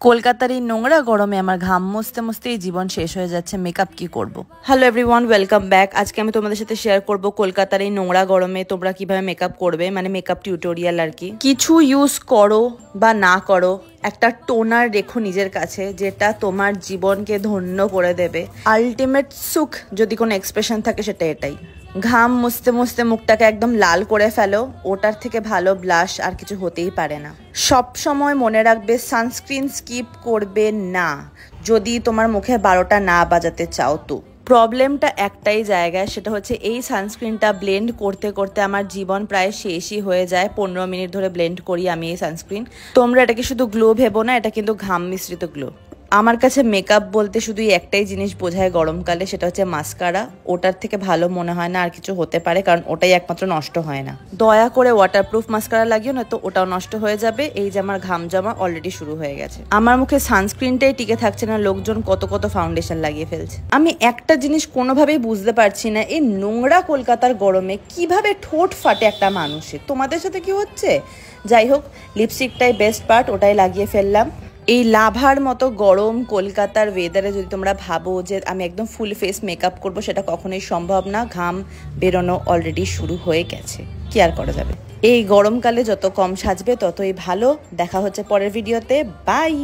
কলকাতার এই নোংরা গরমে আমার ঘাম মুছতে মুছতেই জীবন শেষ হয়ে যাচ্ছে। মেকআপ কি করব? Hello everyone, welcome back. আজকে আমি তোমাদের সাথে শেয়ার করব কলকাতার এই নোংরা গরমে তোমরা কিভাবে মেকআপ করবে, মানে মেকআপ টিউটোরিয়াল আর কি। কিছু ইউজ করো বা না করো, একটা টোনার রেখো নিজের কাছে যেটা তোমার জীবনকে ধন্য করে দেবে। আলটিমেট সুখ যদি কোনো এক্সপ্রেশন থাকে সেটা এটাই। ঘাম মুছতে মুছতে মুখটাকে একদম লাল করে ফেলো, ওটার থেকে ভালো ব্লাশ আর কিছু হতেই পারে না। সব সময় মনে রাখবে সানস্ক্রিন স্কিপ করবে না যদি তোমার মুখে 12টা না বাজাতে চাও। তো প্রবলেমটা একটাই জায়গায়, সেটা হচ্ছে এই সানস্ক্রিনটা ব্লেন্ড করতে করতে আমার জীবন প্রায় শেষই হয়ে যায়। 15 মিনিট ধরে ব্লেন্ড করি আমি এই সানস্ক্রিন। তোমরা এটাকে শুধু গ্লো ভেবো না, এটা কিন্তু ঘাম মিশ্রিত গ্লো। আমার কাছে মেকআপ বলতে শুধু একটাই জিনিস বোঝায় গরমকালে, সেটা হচ্ছে মাস্কারা। ওটার থেকে ভালো মনে হয় না আর কিছু হতে পারে, কারণ ওটাই একমাত্র নষ্ট হয় না। দয়া করে ওয়াটারপ্রুফ মাস্কারা লাগিও, না তো ওটাও নষ্ট হয়ে যাবে। এই যে আমার ঘাম জমা অলরেডি শুরু হয়ে গেছে। আমার মুখে সানস্ক্রিনটাই টিকে থাকছে না, লোকজন কত কত ফাউন্ডেশন লাগিয়ে ফেলছে। আমি একটা জিনিস কোনোভাবেই বুঝতে পারছি না, এই নোংরা কলকাতার গরমে কিভাবে ঠোঁট ফাটে একটা মানুষের। তোমাদের সাথে কি হচ্ছে? যাই হোক, লিপস্টিকটাই বেস্ট পার্ট, ওটাই লাগিয়ে ফেললাম। এই লাভার মতো গরম কলকাতার ওয়েদারে যদি তোমরা ভাবো যে আমি একদম ফুল ফেস মেকআপ করবো, সেটা কখনোই সম্ভব না। ঘাম বেরোনো অলরেডি শুরু হয়ে গেছে, কি আর করা যাবে। এই গরমকালে যত কম সাজবে ততই ভালো। দেখা হচ্ছে পরের ভিডিওতে, বাই।